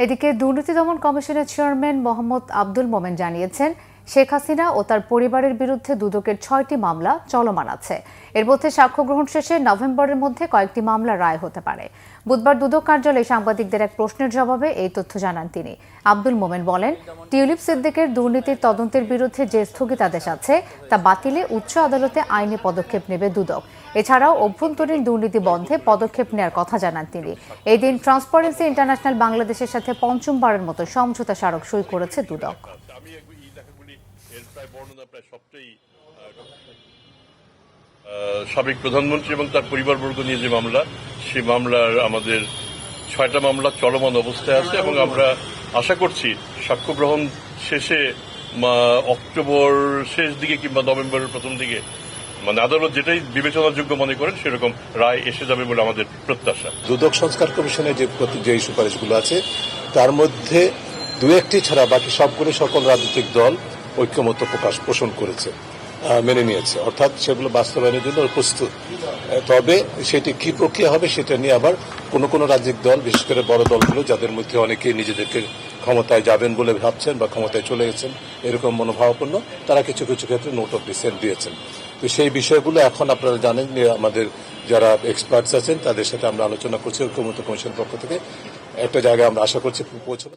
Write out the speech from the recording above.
এদিকে দুর্নীতি দমন কমিশনের চেয়ারম্যান মোহাম্মদ আব্দুল মোমেন জানিয়েছেন, শেখ হাসিনা ও তার পরিবারের বিরুদ্ধে দুদকের 6টি মামলা চলমান আছে। এর মধ্যে সাক্ষ্য গ্রহণ শেষে নভেম্বরের মধ্যে কয়েকটি মামলা রায় হতে পারে। বুধবার দুদক কার্যালয়ে সাংবাদিকদের এক প্রশ্নের জবাবে এই তথ্য জানান তিনি। আব্দুল মোমেন বলেন, টিউলিপ সিদ্দিকের দুর্নীতির তদন্তের বিরুদ্ধে যে স্থগিতাদেশ আছে তা বাতিলে উচ্চ আদালতে আইনি পদক্ষেপ নেবে দুদক। এছাড়াও অভ্যন্তরীণ দুর্নীতি বন্ধে পদক্ষেপ নেওয়ার কথা জানান তিনি। এই দিন ট্রান্সপারেন্সি ইন্টারন্যাশনাল বাংলাদেশের সাথে পঞ্চমবারের মতো সমঝোতা স্মারক সই করেছে দুদক। সাবেক প্রধানমন্ত্রী এবং তার পরিবারবর্গ নিয়ে যে মামলা, সেই মামলার আমাদের 6টা মামলা চলমান অবস্থায় আছে এবং আমরা আশা করছি সাক্ষ্য গ্রহণ শেষে অক্টোবর শেষ দিকে কিংবা নভেম্বরের প্রথম দিকে আদালত যেটাই বিবেচনার যোগ্য মনে করেন সেরকম রায় এসে যাবে বলে আমাদের প্রত্যাশা। দুদক সংস্কার কমিশনের যে সুপারিশগুলো আছে তার মধ্যে দু একটি ছাড়া বাকি সবগুলো সকল রাজনৈতিক দল ঐক্যমত্য পোষণ করেছে, মেনে নিয়েছে, অর্থাৎ সেগুলো বাস্তবায়নের জন্য প্রস্তুত। তবে সেটি কি প্রক্রিয়া হবে সেটা নিয়ে আবার কোনো রাজনৈতিক দল, বিশেষ করে বড় দলগুলো যাদের মধ্যে অনেকেই নিজেদেরকে ক্ষমতায় যাবেন বলে ভাবছেন বা ক্ষমতায় চলে গেছেন এরকম মনোভাবাপন্ন, তারা কিছু ক্ষেত্রে নোট অফ ডিসেন্ট দিয়েছেন। তো সেই বিষয়গুলো এখন আপনারা জানেন যে আমাদের যারা এক্সপার্টস আছেন তাদের সাথে আমরা আলোচনা করছি ঐক্যমত্য কমিশন পক্ষ থেকে একটা জায়গায় আমরা আশা করছি পৌঁছানো।